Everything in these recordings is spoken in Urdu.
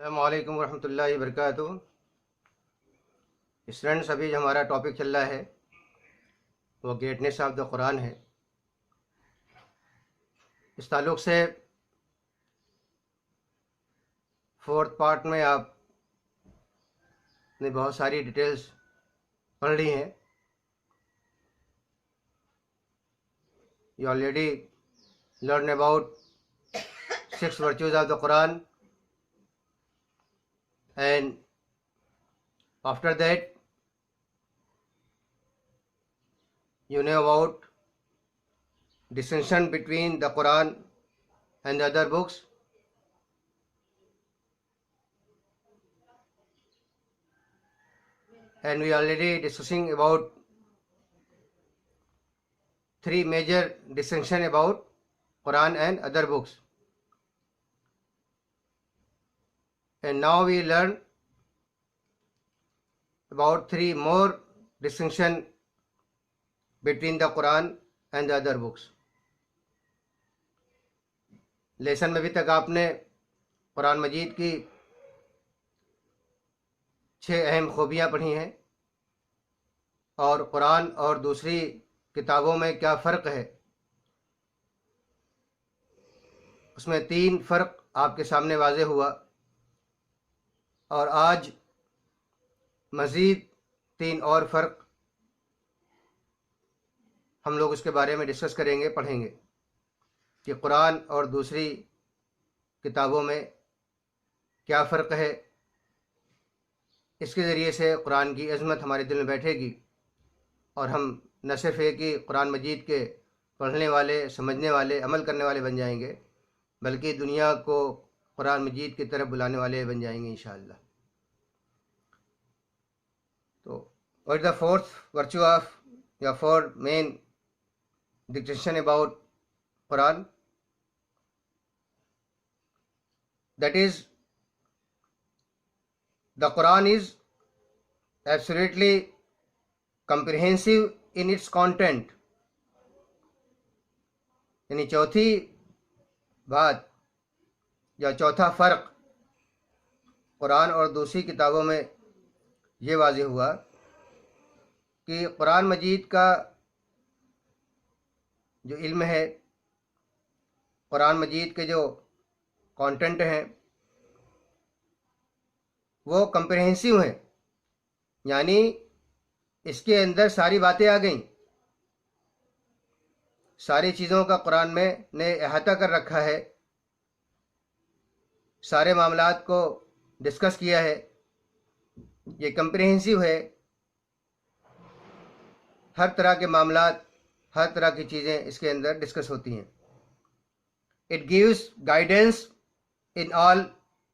السلام علیکم ورحمۃ اللہ وبرکاتہ۔ اسٹوڈنٹس، ابھی جو ہمارا ٹاپک چل رہا ہے وہ گریٹنیس آف دا قرآن ہے۔ اس تعلق سے فورتھ پارٹ میں آپ نے بہت ساری ڈیٹیلز پڑھ لی ہیں۔ You already learn about 6 virtues of the Quran, and after that you know about distinction between the Quran and the other books, and we already discussing about 3 major distinction about Quran and other books, and now we learn about 3 more distinction between the Quran and the other books. Lesson میں ابھی تک آپ نے قرآن مجید کی 6 اہم خوبیاں پڑھی ہیں، اور قرآن اور دوسری کتابوں میں کیا فرق ہے، اس میں 3 فرق آپ کے سامنے واضح ہوا، اور آج مزید 3 اور فرق ہم لوگ اس کے بارے میں ڈسکس کریں گے، پڑھیں گے کہ قرآن اور دوسری کتابوں میں کیا فرق ہے۔ اس کے ذریعے سے قرآن کی عظمت ہمارے دل میں بیٹھے گی، اور ہم نہ صرف ایک ہی قرآن مجید کے پڑھنے والے، سمجھنے والے، عمل کرنے والے بن جائیں گے، بلکہ دنیا کو قرآن مجید کی طرف بلانے والے بن جائیں گے انشاءاللہ۔ تو what is the fourth virtue of the 4 main distinction about Quran? That is, the Quran is absolutely comprehensive in its content. یعنی چوتھی بات یا چوتھا فرق قرآن اور دوسری کتابوں میں یہ واضح ہوا کہ قرآن مجید کا جو علم ہے، قرآن مجید کے جو کانٹینٹ ہیں، وہ کمپریہنسو ہیں، یعنی اس کے اندر ساری باتیں آ گئیں، ساری چیزوں کا قرآن میں نے احاطہ کر رکھا ہے، سارے معاملات کو ڈسکس کیا ہے، یہ کمپریہنسو ہے، ہر طرح کے معاملات، ہر طرح کی چیزیں اس کے اندر ڈسکس ہوتی ہیں۔ It gives guidance in all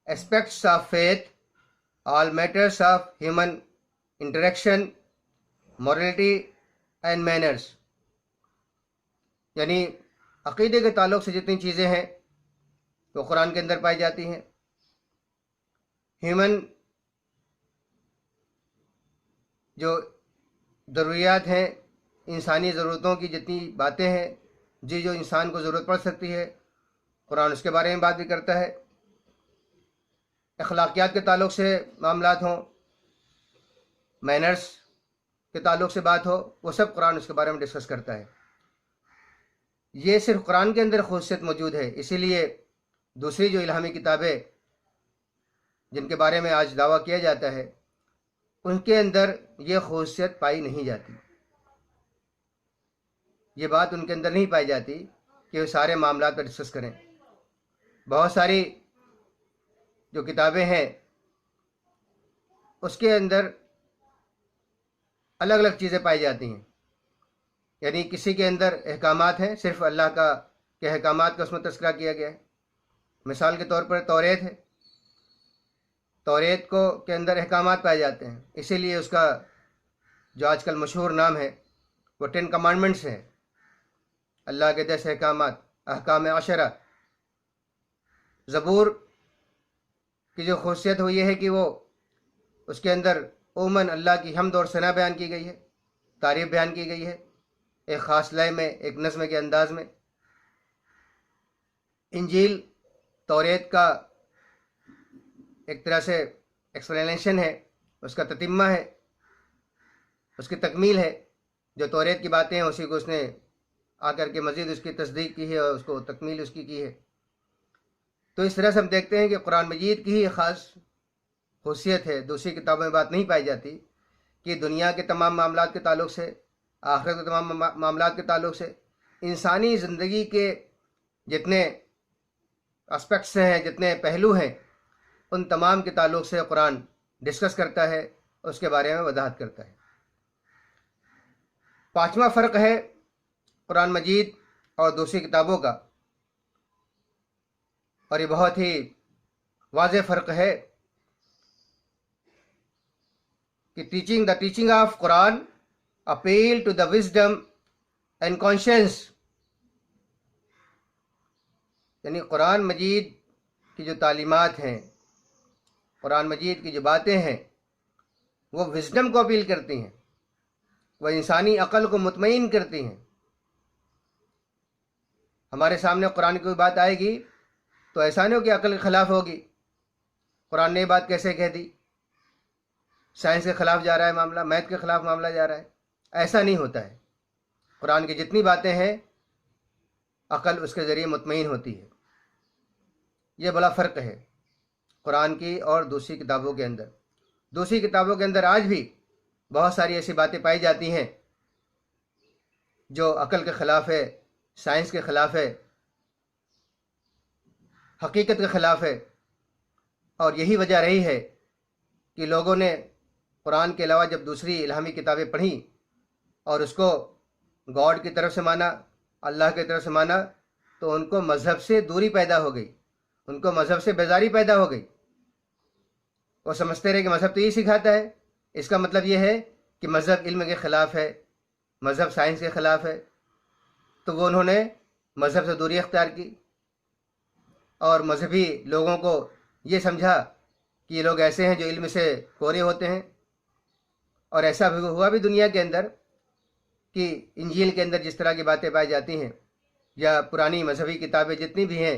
aspects of faith, all matters of human interaction, morality and manners. یعنی عقیدے کے تعلق سے جتنی چیزیں ہیں وہ قرآن کے اندر پائی جاتی ہیں، ہیومن جو ضروریات ہیں، انسانی ضرورتوں کی جتنی باتیں ہیں، جو انسان کو ضرورت پڑ سکتی ہے، قرآن اس کے بارے میں بات بھی کرتا ہے۔ اخلاقیات کے تعلق سے معاملات ہوں، مینرز کے تعلق سے بات ہو، وہ سب قرآن اس کے بارے میں ڈسکس کرتا ہے۔ یہ صرف قرآن کے اندر خصوصیت موجود ہے، اسی لیے دوسری جو الہامی کتابیں جن کے بارے میں آج دعویٰ کیا جاتا ہے، ان کے اندر یہ خصوصیت پائی نہیں جاتی، یہ بات ان کے اندر نہیں پائی جاتی کہ وہ سارے معاملات پر ڈسکس کریں۔ بہت ساری جو کتابیں ہیں اس کے اندر الگ الگ چیزیں پائی جاتی ہیں، یعنی کسی کے اندر احکامات ہیں، صرف اللہ کے احکامات کا اس میں تذکرہ کیا گیا ہے۔ مثال کے طور پر توریت ہے، توریت کے اندر احکامات پائے جاتے ہیں، اسی لیے اس کا جو آج کل مشہور نام ہے وہ 10 کمانڈمنٹس ہیں، اللہ کے 10 احکامات، احکام عشرہ۔ زبور کی جو خصوصیت ہو یہ ہے کہ وہ اس کے اندر عموماً اللہ کی حمد اور ثنا بیان کی گئی ہے، تعریف بیان کی گئی ہے، ایک خاص لے میں، ایک نظم کے انداز میں۔ انجیل توریت کا ایک طرح سے ایکسپلینیشن ہے، اس کا تتمہ ہے، اس کی تکمیل ہے. جو توریت کی باتیں ہیں اسی کو اس نے آ کر کے مزید اس کی تصدیق کی ہے اور اس کو تکمیل اس کی ہے. تو اس طرح سے ہم دیکھتے ہیں کہ قرآن مجید کی ہی خاص خصوصیت ہے، دوسری کتابوں میں بات نہیں پائی جاتی کہ دنیا کے تمام معاملات کے تعلق سے، آخرت کے تمام معاملات کے تعلق سے، انسانی زندگی کے جتنے اسپیکٹس ہیں، جتنے پہلو ہیں، ان تمام کے تعلق سے قرآن ڈسکس کرتا ہے، اس کے بارے میں وضاحت کرتا ہے. پانچواں فرق ہے قرآن مجید اور دوسری کتابوں کا، اور یہ بہت ہی واضح فرق ہے کہ the teaching of Quran appeal to the wisdom and conscience. یعنی قرآن مجید کی جو تعلیمات ہیں، قرآن مجید کی جو باتیں ہیں، وہ وزڈم کو اپیل کرتی ہیں، وہ انسانی عقل کو مطمئن کرتی ہیں. ہمارے سامنے قرآن کی کوئی بات آئے گی تو ایسا نہیں ہو کہ عقل کے خلاف ہوگی. قرآن نے یہ بات کیسے کہہ دی؟ سائنس کے خلاف جا رہا ہے معاملہ، میتھ کے خلاف معاملہ جا رہا ہے. ایسا نہیں ہوتا ہے. قرآن کی جتنی باتیں ہیں عقل اس کے ذریعے مطمئن ہوتی ہے. یہ بڑا فرق ہے قرآن کی اور دوسری کتابوں کے اندر. دوسری کتابوں کے اندر آج بھی بہت ساری ایسی باتیں پائی جاتی ہیں جو عقل کے خلاف ہے، سائنس کے خلاف ہے، حقیقت کے خلاف ہے. اور یہی وجہ رہی ہے کہ لوگوں نے قرآن کے علاوہ جب دوسری الہامی کتابیں پڑھیں اور اس کو گاڈ کی طرف سے مانا، اللہ کی طرف سے مانا، تو ان کو مذہب سے دوری پیدا ہو گئی، ان کو مذہب سے بیزاری پیدا ہو گئی. وہ سمجھتے رہے کہ مذہب تو یہ سکھاتا ہے، اس کا مطلب یہ ہے کہ مذہب علم کے خلاف ہے، مذہب سائنس کے خلاف ہے. تو وہ انہوں نے مذہب سے دوری اختیار کی اور مذہبی لوگوں کو یہ سمجھا کہ یہ لوگ ایسے ہیں جو علم سے کورے ہوتے ہیں. اور ایسا بھی ہوا بھی دنیا کے اندر کہ انجیل کے اندر جس طرح کی باتیں پائی جاتی ہیں، یا پرانی مذہبی کتابیں جتنی بھی ہیں،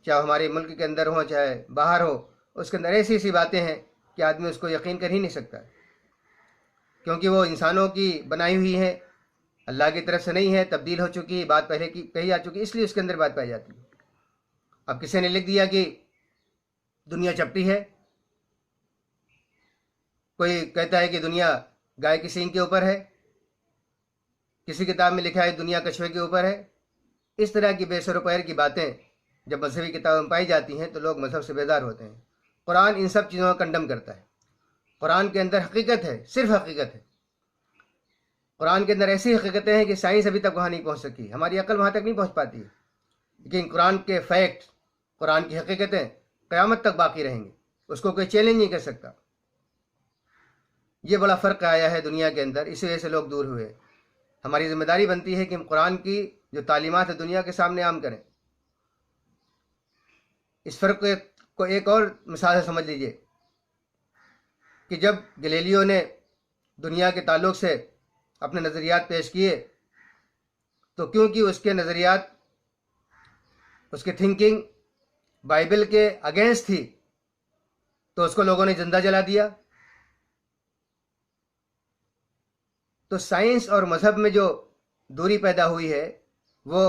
چاہے ہمارے ملک کے اندر ہوں چاہے باہر ہو، اس کے اندر ایسی ایسی باتیں ہیں کہ آدمی اس کو یقین کر ہی نہیں سکتا، کیونکہ وہ انسانوں کی بنائی ہوئی ہیں، اللہ کی طرف سے نہیں ہے، تبدیل ہو چکی، بات پہلے کی کہی آ چکی، اس لیے اس کے اندر بات پائی جاتی ہے. اب کسی نے لکھ دیا کہ دنیا چپٹی ہے، کوئی کہتا ہے کہ دنیا گائے کی سینگ کے اوپر ہے، کسی کتاب میں لکھا ہے دنیا کچھوے کے اوپر ہے. اس طرح کی بے سر و پیر کی باتیں جب مذہبی کتابوں میں پائی جاتی ہیں تو لوگ مذہب سے بیزار ہوتے ہیں. قرآن ان سب چیزوں کو کنڈم کرتا ہے. قرآن کے اندر حقیقت ہے، صرف حقیقت ہے. قرآن کے اندر ایسی حقیقتیں ہیں کہ سائنس ابھی تک وہاں نہیں پہنچ سکی، ہماری عقل وہاں تک نہیں پہنچ پاتی ہے. لیکن قرآن کے فیکٹ، قرآن کی حقیقتیں قیامت تک باقی رہیں گی، اس کو کوئی چیلنج نہیں کر سکتا. یہ بڑا فرق آیا ہے دنیا کے اندر، اس وجہ سے لوگ دور ہوئے. ہماری ذمہ داری بنتی ہے کہ ہم قرآن کی جو تعلیمات ہے دنیا کے سامنے عام کریں. اس فرق کو ایک اور مثال سے سمجھ لیجئے کہ جب گلیلیو نے دنیا کے تعلق سے اپنے نظریات پیش کیے تو کیونکہ اس کے نظریات، اس کی تھنکنگ بائبل کے اگینسٹ تھی تو اس کو لوگوں نے زندہ جلا دیا. تو سائنس اور مذہب میں جو دوری پیدا ہوئی ہے وہ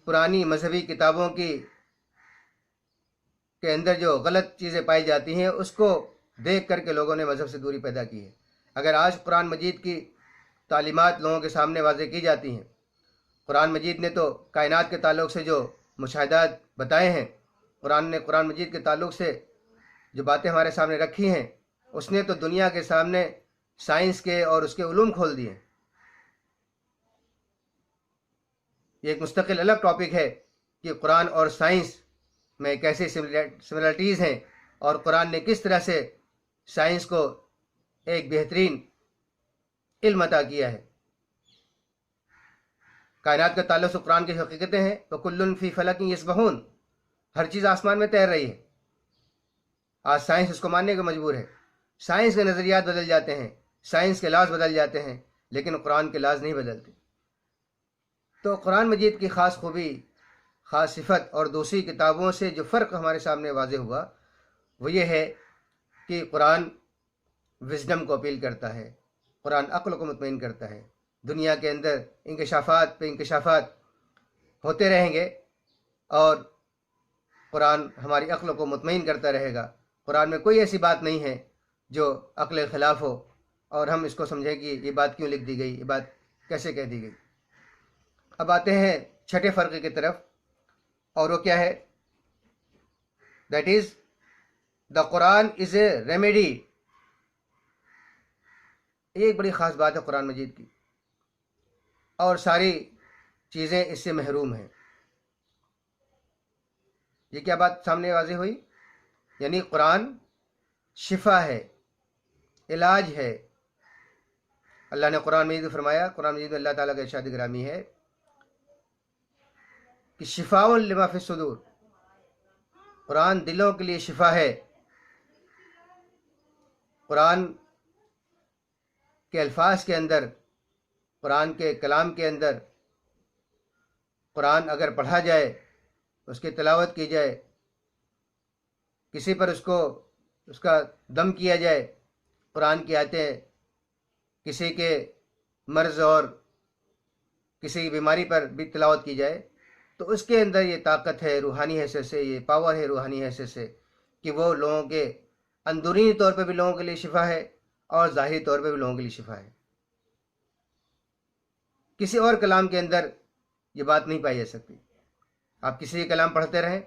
پرانی مذہبی کتابوں کے اندر جو غلط چیزیں پائی جاتی ہیں اس کو دیکھ کر کے لوگوں نے مذہب سے دوری پیدا کی ہے. اگر آج قرآن مجید کی تعلیمات لوگوں کے سامنے واضح کی جاتی ہیں، قرآن مجید نے تو کائنات کے تعلق سے جو مشاہدات بتائے ہیں، قرآن مجید کے تعلق سے جو باتیں ہمارے سامنے رکھی ہیں، اس نے تو دنیا کے سامنے سائنس کے اور اس کے علوم کھول دیے. یہ ایک مستقل الگ ٹاپک ہے کہ قرآن اور سائنس میں کیسے سملرٹیز ہیں اور قرآن نے کس طرح سے سائنس کو ایک بہترین علم عطا کیا ہے. کائنات کے تعلق سے قرآن کی حقیقتیں ہیں تو کلن فی فلک یسبحون، ہر چیز آسمان میں تیر رہی ہے. آج سائنس اس کو ماننے کو مجبور ہے. سائنس کے نظریات بدل جاتے ہیں، سائنس کے لاز بدل جاتے ہیں، لیکن قرآن کے لاز نہیں بدلتے. تو قرآن مجید کی خاص خوبی، خاص صفت اور دوسری کتابوں سے جو فرق ہمارے سامنے واضح ہوا وہ یہ ہے کہ قرآن وزڈم کو اپیل کرتا ہے، قرآن عقل کو مطمئن کرتا ہے۔ دنیا کے اندر انکشافات پہ انکشافات ہوتے رہیں گے اور قرآن ہماری عقل کو مطمئن کرتا رہے گا۔ قرآن میں کوئی ایسی بات نہیں ہے جو عقل کے خلاف ہو اور ہم اس کو سمجھیں کہ یہ بات کیوں لکھ دی گئی، یہ بات کیسے کہہ دی گئی۔ اب آتے ہیں چھٹے فرقے کی طرف، اور وہ کیا ہے؟ That is the Quran is a remedy. یہ ایک بڑی خاص بات ہے قرآن مجید کی، اور ساری چیزیں اس سے محروم ہیں۔ یہ کیا بات سامنے واضح ہوئی؟ یعنی قرآن شفا ہے، علاج ہے۔ اللہ نے قرآن مجید میں فرمایا، قرآن مجید میں اللہ تعالیٰ کا ارشاد گرامی ہے کہ شفاء لما فی الصدور، قرآن دلوں کے لیے شفا ہے۔ قرآن کے الفاظ کے اندر، قرآن کے کلام کے اندر، قرآن اگر پڑھا جائے، اس کی تلاوت کی جائے، کسی پر اس کا دم کیا جائے، قرآن کی آیتیں کسی کے مرض اور کسی بیماری پر بھی تلاوت کی جائے، تو اس کے اندر یہ طاقت ہے روحانی حیثیت سے، یہ پاور ہے روحانی حیثیت سے کہ وہ لوگوں کے اندرونی طور پہ بھی لوگوں کے لیے شفا ہے اور ظاہری طور پہ بھی لوگوں کے لیے شفا ہے۔ کسی اور کلام کے اندر یہ بات نہیں پائی جا سکتی۔ آپ کسی بھی کلام پڑھتے رہیں،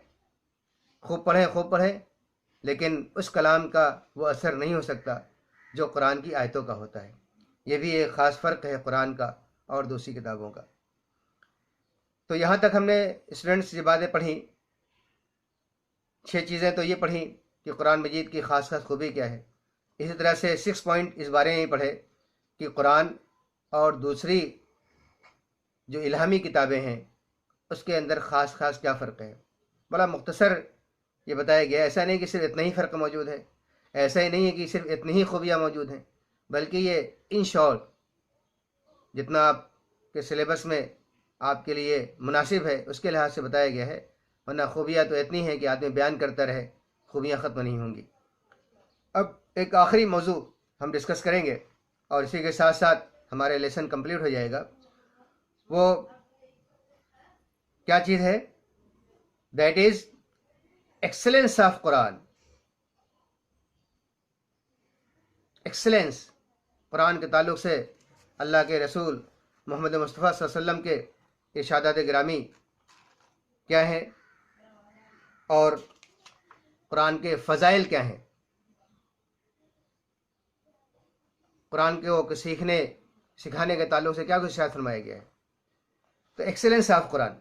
خوب پڑھیں، لیکن اس کلام کا وہ اثر نہیں ہو سکتا جو قرآن کی آیتوں کا ہوتا ہے۔ یہ بھی ایک خاص فرق ہے قرآن کا اور دوسری کتابوں کا۔ تو یہاں تک ہم نے اسٹوڈنٹس یہ باتیں پڑھیں، 6 چیزیں تو یہ پڑھیں کہ قرآن مجید کی خاص خوبی کیا ہے۔ اسی طرح سے 6 پوائنٹ اس بارے میں پڑھے کہ قرآن اور دوسری جو الہامی کتابیں ہیں اس کے اندر خاص کیا فرق ہے۔ بڑا مختصر یہ بتایا گیا۔ ایسا نہیں کہ صرف اتنا ہی فرق موجود ہے، ایسا ہی نہیں ہے کہ صرف اتنی ہی خوبیاں موجود ہیں، بلکہ یہ ان شارٹ جتنا آپ کے سلیبس میں آپ کے لیے مناسب ہے اس کے لحاظ سے بتایا گیا ہے، ورنہ خوبیاں تو اتنی ہیں کہ آدمی بیان کرتا رہے، خوبیاں ختم نہیں ہوں گی۔ اب ایک آخری موضوع ہم ڈسکس کریں گے اور اسی کے ساتھ ساتھ ہمارے لیسن کمپلیٹ ہو جائے گا۔ وہ کیا چیز ہے؟ That is excellence of Quran. Excellence قرآن کے تعلق سے اللہ کے رسول محمد مصطفیٰ صلی اللہ علیہ وسلم کے ارشادات گرامی کیا ہیں اور قرآن کے فضائل کیا ہیں، قرآن کو سکھانے کے تعلق سے کیا کچھ ارشاد فرمایا گیا ہے۔ تو ایکسلنس آف قرآن،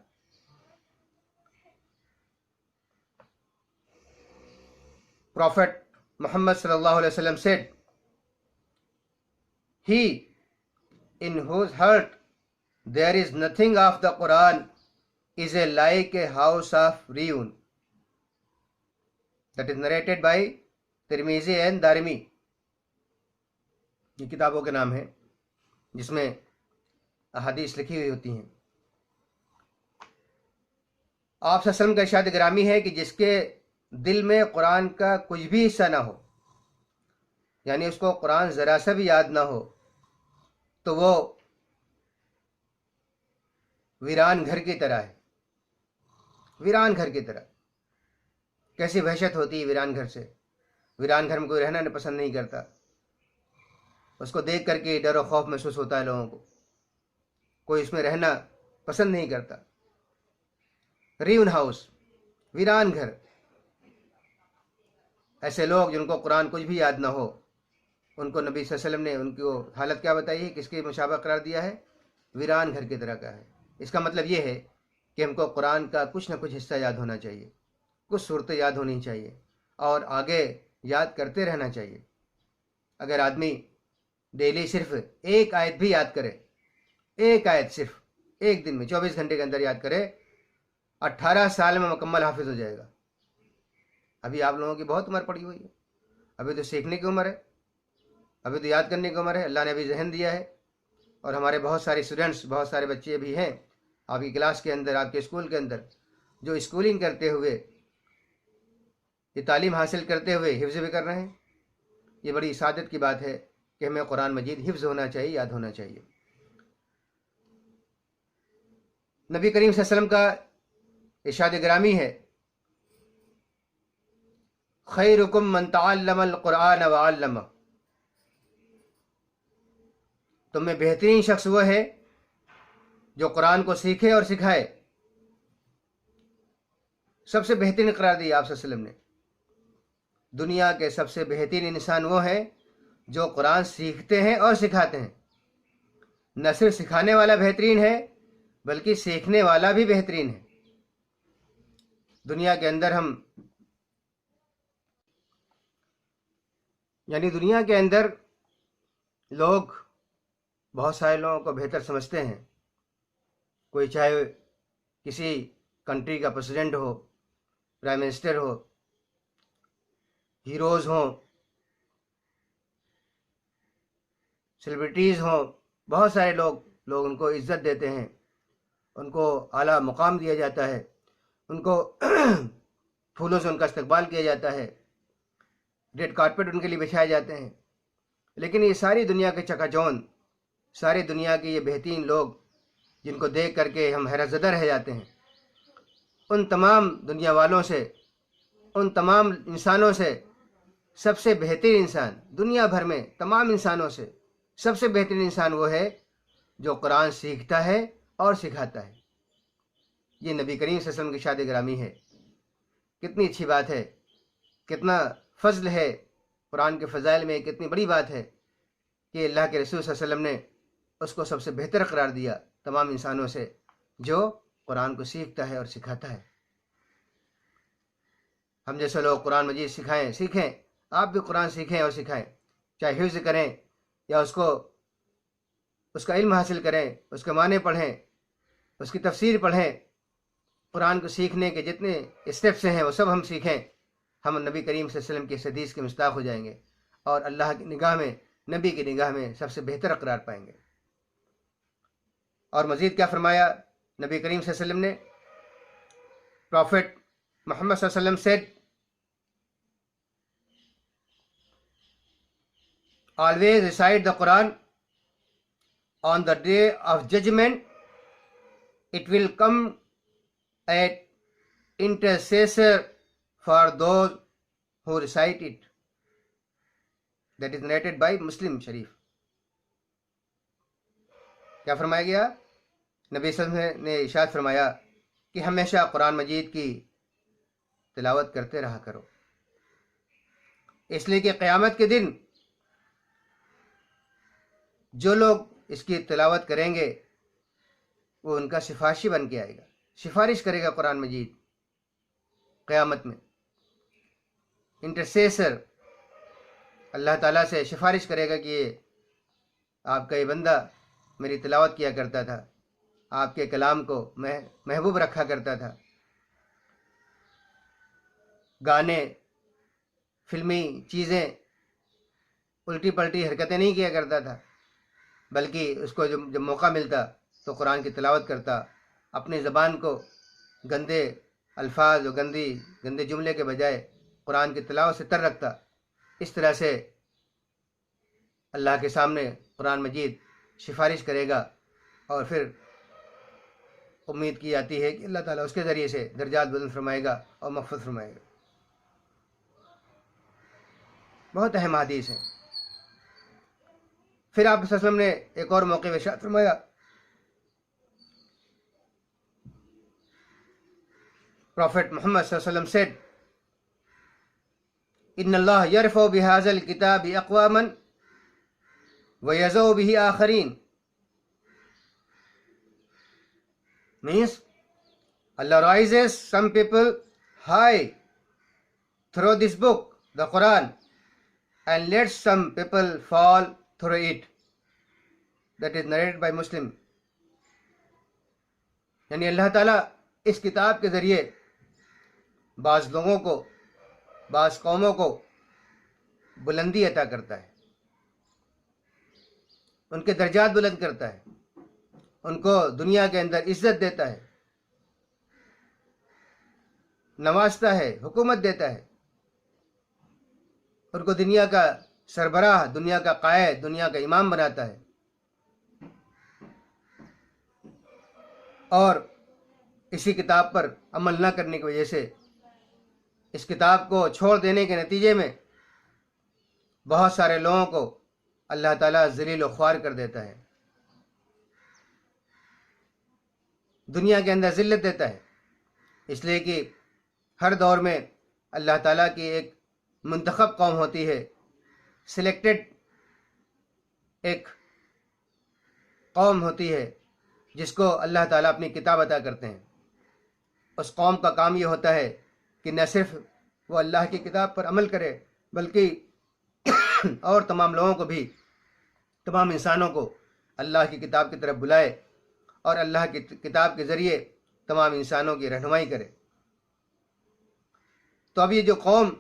پروفٹ محمد صلی اللہ علیہ وسلم said, he in whose heart there is nothing of the Quran is like a house of ruin. That is narrated by Tirmidhi and دارمی۔ یہ کتابوں کے نام ہیں جس میں احادیث لکھی ہوئی ہوتی ہیں۔ آپ صلی اللہ علیہ وسلم کا ارشاد گرامی ہے کہ جس کے دل میں قرآن کا کچھ بھی حصہ نہ ہو، یعنی اس کو قرآن ذرا سا بھی یاد نہ ہو، تو وہ ویران گھر کی طرح ہے۔ ویران گھر کی طرح کیسی وحشت ہوتی ہے ویران گھر سے۔ ویران گھر میں کوئی رہنا پسند نہیں کرتا، اس کو دیکھ کر کے ڈر و خوف محسوس ہوتا ہے لوگوں کو، کوئی اس میں رہنا پسند نہیں کرتا۔ ریون ہاؤس، ویران گھر، ایسے لوگ جن کو قرآن کچھ بھی یاد نہ ہو، ان کو نبی صلی اللہ علیہ وسلم نے ان کی حالت کیا بتائی ہے، کس کی مشابہ قرار دیا ہے؟ ویران گھر کی طرح کا ہے۔ اس کا مطلب یہ ہے کہ ہم کو قرآن کا کچھ نہ کچھ حصہ یاد ہونا چاہیے، کچھ صورتیں یاد ہونی چاہیے اور آگے یاد کرتے رہنا چاہیے۔ اگر آدمی ڈیلی صرف ایک آیت بھی یاد کرے، ایک آیت صرف ایک دن میں 24 گھنٹے کے اندر یاد کرے، 18 سال میں مکمل حافظ ہو جائے گا۔ ابھی آپ لوگوں کی بہت عمر پڑی ہوئی ہے، ابھی تو سیکھنے کی عمر ہے، ابھی تو یاد کرنے کی عمر ہے۔ اللہ نے ابھی ذہن دیا ہے، اور ہمارے بہت سارے اسٹوڈنٹس، بہت سارے بچے بھی ہیں آپ کی کلاس کے اندر، آپ کے اسکول کے اندر، جو اسکولنگ کرتے ہوئے یہ تعلیم حاصل کرتے ہوئے حفظ بھی کر رہے ہیں۔ یہ بڑی سعادت کی بات ہے کہ ہمیں قرآن مجید حفظ ہونا چاہیے، یاد ہونا چاہیے۔ نبی کریم صلی اللہ علیہ وسلم کا ارشاد گرامی ہے، خیرکم من تعلم القرآن وعلمہ، تم میں بہترین شخص وہ ہے جو قرآن کو سیکھے اور سکھائے۔ سب سے بہترین قرار دی آپ صلی اللہ علیہ وسلم نے۔ دنیا کے سب سے بہترین انسان وہ ہیں جو قرآن سیکھتے ہیں اور سکھاتے ہیں۔ نہ صرف سکھانے والا بہترین ہے بلکہ سیکھنے والا بھی بہترین ہے۔ دنیا کے اندر دنیا کے اندر لوگ بہت سارے لوگوں کو بہتر سمجھتے ہیں، کوئی چاہے کسی کنٹری کا پریزیڈنٹ ہو، پرائم منسٹر ہو، ہیروز ہوں، سیلیبریٹیز ہوں، بہت سارے لوگ ان کو عزت دیتے ہیں، ان کو اعلیٰ مقام دیا جاتا ہے، ان کو پھولوں سے ان کا استقبال کیا جاتا ہے، ریڈ کارپیٹ ان کے لیے بچھائے جاتے ہیں۔ لیکن یہ ساری دنیا کے چکا چوند، ساری دنیا کے یہ بہترین لوگ جن کو دیکھ کر کے ہم حیرت زدہ رہ جاتے ہیں، ان تمام دنیا والوں سے، ان تمام انسانوں سے سب سے بہترین انسان، دنیا بھر میں تمام انسانوں سے سب سے بہترین انسان وہ ہے جو قرآن سیکھتا ہے اور سکھاتا ہے۔ یہ نبی کریم صلی اللہ علیہ وسلم کی ارشاد گرامی ہے۔ کتنی اچھی بات ہے، کتنا فضل ہے قرآن کے فضائل میں، کتنی بڑی بات ہے کہ اللہ کے رسول صلی اللہ علیہ وسلم نے اس کو سب سے بہتر قرار دیا تمام انسانوں سے، جو قرآن کو سیکھتا ہے اور سکھاتا ہے۔ ہم جیسے لوگ قرآن مجید سیکھیں، آپ بھی قرآن سیکھیں اور سکھائیں، چاہے حفظ کریں یا اس کا علم حاصل کریں، اس کے معنی پڑھیں، اس کی تفسیر پڑھیں۔ قرآن کو سیکھنے کے جتنے اسٹیپس ہیں وہ سب ہم سیکھیں، ہم نبی کریم صلی اللہ علیہ وسلم کی اس حدیث کے مصداق ہو جائیں گے اور اللہ کی نگاہ میں، نبی کی نگاہ میں سب سے بہتر قرار پائیں گے۔ اور مزید کیا فرمایا نبی کریم صلی اللہ علیہ وسلم نے؟ پروفٹ محمد صلی اللہ علیہ وسلم said, always recite the Quran. On the day of judgment, it will come an intercessor for those who recite it. That is narrated by Muslim Sharif. کیا فرمایا گیا؟ نبی صلی اللہ علیہ وسلم نے ارشاد فرمایا کہ ہمیشہ قرآن مجید کی تلاوت کرتے رہا کرو، اس لیے کہ قیامت کے دن جو لوگ اس کی تلاوت کریں گے وہ ان کا سفارشی بن کے آئے گا، سفارش کرے گا قرآن مجید قیامت میں۔ انٹرسیسر اللہ تعالیٰ سے سفارش کرے گا کہ یہ آپ کا یہ بندہ میری تلاوت کیا کرتا تھا، آپ کے کلام کو میں محبوب رکھا کرتا تھا، گانے، فلمی چیزیں، الٹی پلٹی حرکتیں نہیں کیا کرتا تھا، بلکہ اس کو جب موقع ملتا تو قرآن کی تلاوت کرتا، اپنی زبان کو گندے الفاظ اور گندے جملے کے بجائے قرآن کی تلاوت سے تر رکھتا۔ اس طرح سے اللہ کے سامنے قرآن مجید سفارش کرے گا اور پھر امید کی جاتی ہے کہ اللہ تعالیٰ اس کے ذریعے سے درجات بلند فرمائے گا اور مغفرت فرمائے گا۔ بہت اہم حدیث ہے۔ پھر آپ صلی اللہ علیہ وسلم نے ایک اور موقع میں ارشاد فرمایا، پروفٹ محمد صلی اللہ علیہ وسلم said, ان اللہ یرفع بہذا الکتاب اقواما ویضع بہ آخرین۔ Means Allah rises some people high through this book, the Quran, and lets some people fall through it. That is narrated by Muslim. یعنی اللہ تعالیٰ اس کتاب کے ذریعے بعض لوگوں کو، بعض قوموں کو بلندی عطا کرتا ہے، ان کے درجات بلند کرتا ہے، ان کو دنیا کے اندر عزت دیتا ہے، نوازتا ہے، حکومت دیتا ہے، ان کو دنیا کا سربراہ، دنیا کا قائد، دنیا کا امام بناتا ہے، اور اسی کتاب پر عمل نہ کرنے کی وجہ سے، اس کتاب کو چھوڑ دینے کے نتیجے میں بہت سارے لوگوں کو اللہ تعالیٰ ذلیل و خوار کر دیتا ہے، دنیا کے اندر ذلت دیتا ہے، اس لیے کہ ہر دور میں اللہ تعالیٰ کی ایک منتخب قوم ہوتی ہے، سلیکٹڈ ایک قوم ہوتی ہے جس کو اللہ تعالیٰ اپنی کتاب عطا کرتے ہیں۔ اس قوم کا کام یہ ہوتا ہے کہ نہ صرف وہ اللہ کی کتاب پر عمل کرے، بلکہ اور تمام لوگوں کو بھی، تمام انسانوں کو اللہ کی کتاب کی طرف بلائے اور اللہ کی کتاب کے ذریعے تمام انسانوں کی رہنمائی کرے۔ تو اب یہ جو قوم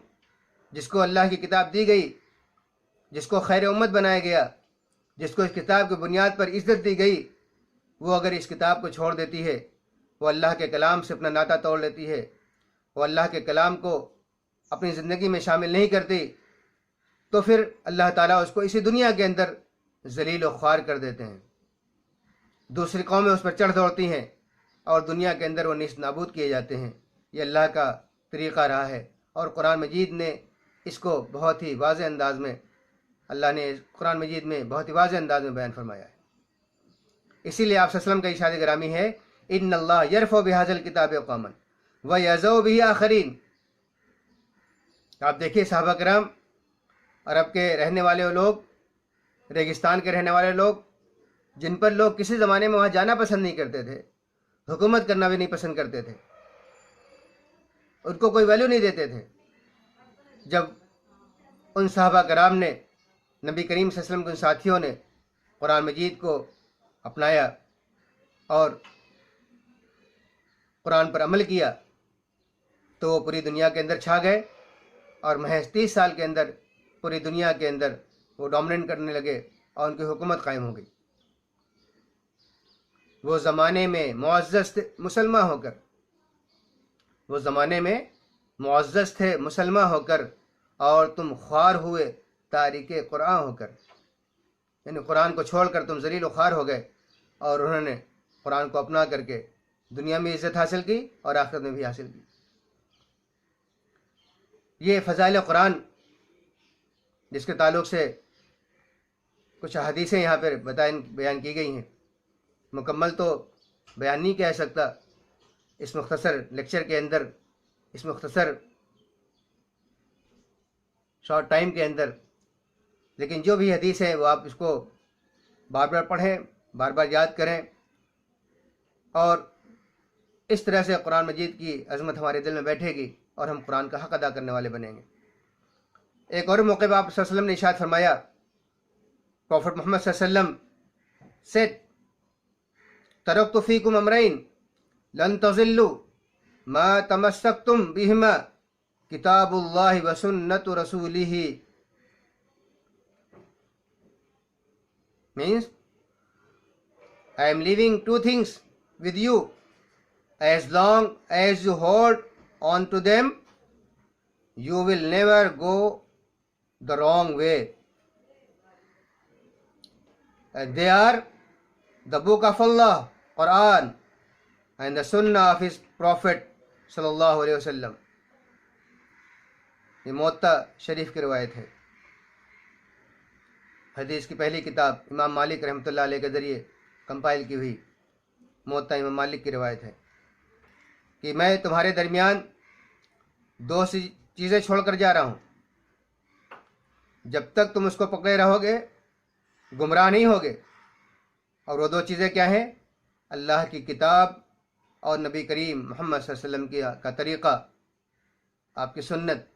جس کو اللہ کی کتاب دی گئی، جس کو خیر امت بنایا گیا، جس کو اس کتاب کی بنیاد پر عزت دی گئی، وہ اگر اس کتاب کو چھوڑ دیتی ہے، وہ اللہ کے کلام سے اپنا ناطہ توڑ لیتی ہے، وہ اللہ کے کلام کو اپنی زندگی میں شامل نہیں کرتی، تو پھر اللہ تعالیٰ اس کو اسی دنیا کے اندر ذلیل و خوار کر دیتے ہیں۔ دوسری قومیں اس پر چڑھ دوڑتی ہیں اور دنیا کے اندر وہ نیست نابود کیے جاتے ہیں۔ یہ اللہ کا طریقہ رہا ہے، اور قرآن مجید نے اس کو بہت ہی واضح انداز میں، اللہ نے قرآن مجید میں بہت ہی واضح انداز میں بیان فرمایا ہے۔ اسی لیے آپ صلی اللہ علیہ وسلم کا ارشاد گرامی ہے، ان اللہ یرفع بہذا الکتاب قوما ویضع بہ آخرین۔ آپ دیکھیے صحابہ کرام، عرب کے رہنے والے لوگ، ریگستان کے رہنے والے لوگ، جن پر لوگ کسی زمانے میں وہاں جانا پسند نہیں کرتے تھے، حکومت کرنا بھی نہیں پسند کرتے تھے، ان کو کوئی ویلیو نہیں دیتے تھے، جب ان صحابہ کرام نے، نبی کریم صلی اللہ علیہ وسلم کے ان ساتھیوں نے قرآن مجید کو اپنایا اور قرآن پر عمل کیا، تو وہ پوری دنیا کے اندر چھا گئے، اور محض 30 سال کے اندر پوری دنیا کے اندر وہ ڈومیننٹ کرنے لگے اور ان کی حکومت قائم ہو گئی۔ وہ زمانے میں معزز تھے مسلمان ہو کر، وہ زمانے میں معزز تھے مسلمان ہو کر، اور تم خوار ہوئے تارک قرآن ہو کر، یعنی قرآن کو چھوڑ کر تم ذلیل و خوار ہو گئے، اور انہوں نے قرآن کو اپنا کر کے دنیا میں عزت حاصل کی اور آخرت میں بھی حاصل کی۔ یہ فضائل قرآن جس کے تعلق سے کچھ حدیثیں یہاں پر بیان کی گئی ہیں، مکمل تو بیان نہیں کہہ سکتا اس مختصر لیکچر کے اندر، اس مختصر شارٹ ٹائم کے اندر، لیکن جو بھی حدیث ہے وہ آپ اس کو بار بار پڑھیں، بار بار یاد کریں، اور اس طرح سے قرآن مجید کی عظمت ہمارے دل میں بیٹھے گی اور ہم قرآن کا حق ادا کرنے والے بنیں گے۔ ایک اور موقع پر آپ صلی اللہ علیہ وسلم نے ارشاد فرمایا، پروفٹ محمد صلی اللہ علیہ وسلم said, ترکت فیکم امرین لن تضلوا ما تمسکتم بہما کتاب اللہ و سنت رسولہ، means I am leaving two things with you. As long as you hold on to them, you will never go the wrong way. They are the book of Allah, Quran, and the Sunnah of His Prophet sallallahu alaihi wasallam. یہ موطا شریف کی روایت ہے، حدیث کی پہلی کتاب امام مالک رحمۃ اللہ علیہ کے ذریعے کمپائل کی ہوئی موطا امام مالک کی روایت ہے کہ میں تمہارے درمیان دو سی چیزیں چھوڑ کر جا رہا ہوں، جب تک تم اس کو پکڑے رہو گے گمراہ نہیں ہوگے۔ اور وہ دو چیزیں کیا ہیں؟ اللہ کی کتاب اور نبی کریم محمد صلی اللہ علیہ وسلم کا طریقہ، آپ کی سنت۔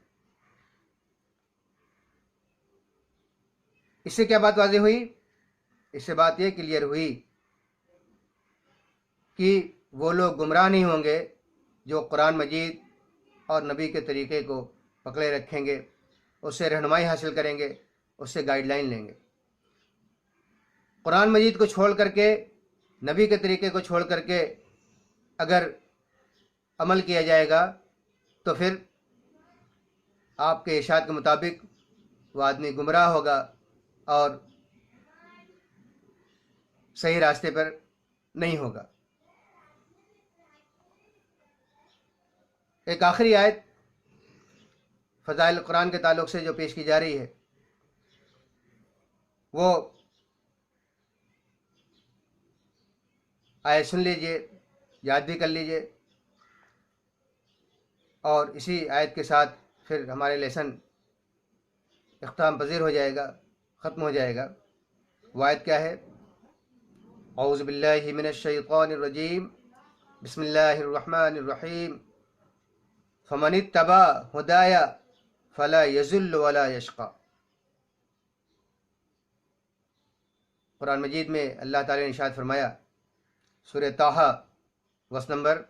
اس سے کیا بات واضح ہوئی؟ اس سے بات یہ کلیئر ہوئی کہ وہ لوگ گمراہ نہیں ہوں گے جو قرآن مجید اور نبی کے طریقے کو پکڑے رکھیں گے، اس سے رہنمائی حاصل کریں گے، اس سے گائیڈ لائن لیں گے۔ قرآن مجید کو چھوڑ کر کے، نبی کے طریقے کو چھوڑ کر کے اگر عمل کیا جائے گا تو پھر آپ کے ارشاد کے مطابق وہ آدمی گمراہ ہوگا اور صحیح راستے پر نہیں ہوگا۔ ایک آخری آیت فضائل قرآن کے تعلق سے جو پیش کی جا رہی ہے وہ آیت سن لیجئے، یاد بھی کر لیجئے، اور اسی آیت کے ساتھ پھر ہمارے لیسن اختتام پذیر ہو جائے گا، ختم ہو جائے گا۔ وہ آیت کیا ہے؟ اعوذ باللہ من الشیطان الرجیم، بسم اللہ الرحمن الرحیم، فمن اتبع ہدای فلا یضل ولا یشقی۔ قرآن مجید میں اللہ تعالی نے ارشاد فرمایا، سورہ طٰہٰ ورس نمبر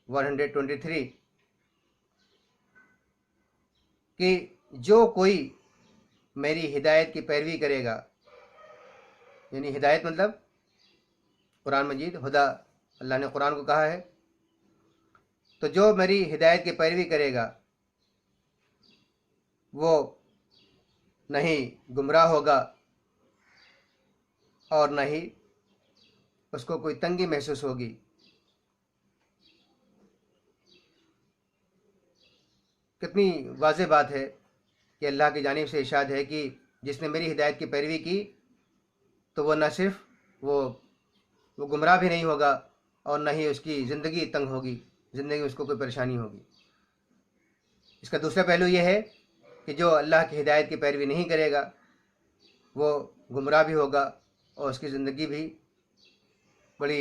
123، کہ جو کوئی میری ہدایت کی پیروی کرے گا، یعنی ہدایت مطلب قرآن مجید، ہدا اللہ نے قرآن کو کہا ہے، تو جو میری ہدایت کی پیروی کرے گا وہ نہیں گمراہ ہوگا اور نہ ہی اس کو کوئی تنگی محسوس ہوگی۔ کتنی واضح بات ہے کہ اللہ کی جانب سے ارشاد ہے کہ جس نے میری ہدایت کی پیروی کی تو وہ نہ صرف وہ گمراہ بھی نہیں ہوگا اور نہ ہی اس کی زندگی تنگ ہوگی، زندگی میں اس کو کوئی پریشانی ہوگی۔ اس کا دوسرا پہلو یہ ہے کہ جو اللہ کی ہدایت کی پیروی نہیں کرے گا وہ گمراہ بھی ہوگا اور اس کی زندگی بھی بڑی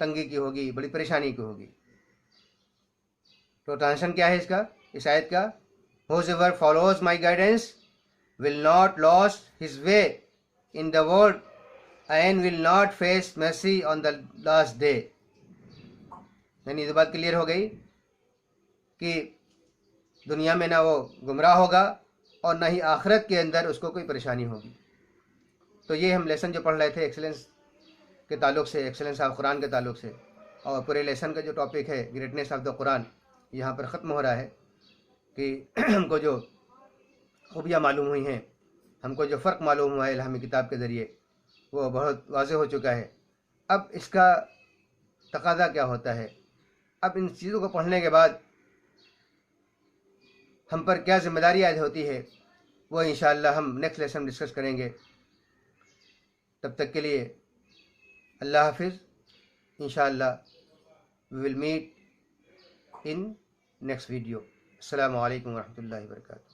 تنگی کی ہوگی، بڑی پریشانی کی ہوگی۔ تو ٹرانسلیشن کیا ہے اس آیت کا؟ Whosoever follows my guidance will not lose his way in the world and will not face mercy on the last day۔ یعنی یہ بات کلیئر ہو گئی کہ دنیا میں نہ وہ گمراہ ہوگا اور نہ ہی آخرت کے اندر اس کو کوئی پریشانی ہوگی۔ تو یہ ہم لیسن جو پڑھ رہے تھے ایکسلنس کے تعلق سے، ایکسلنس آف قرآن کے تعلق سے، اور پورے لیسن کا جو ٹاپک ہے گریٹنیس آف دا قرآن، یہاں پر ختم ہو رہا ہے کہ ہم کو جو خوبیاں معلوم ہوئی ہیں، ہم کو جو فرق معلوم ہوا ہے الہامی کتاب کے ذریعے، وہ بہت واضح ہو چکا ہے۔ اب اس کا تقاضا کیا ہوتا ہے؟ اب ان چیزوں کو پڑھنے کے بعد ہم پر کیا ذمہ داری عائد ہوتی ہے، وہ انشاءاللہ ہم نیکسٹ لیسن ڈسکس کریں گے۔ تب تک کے لیے اللہ حافظ۔ انشاءاللہ we will meet in next video۔ السلام علیکم ورحمۃ اللہ وبرکاتہ۔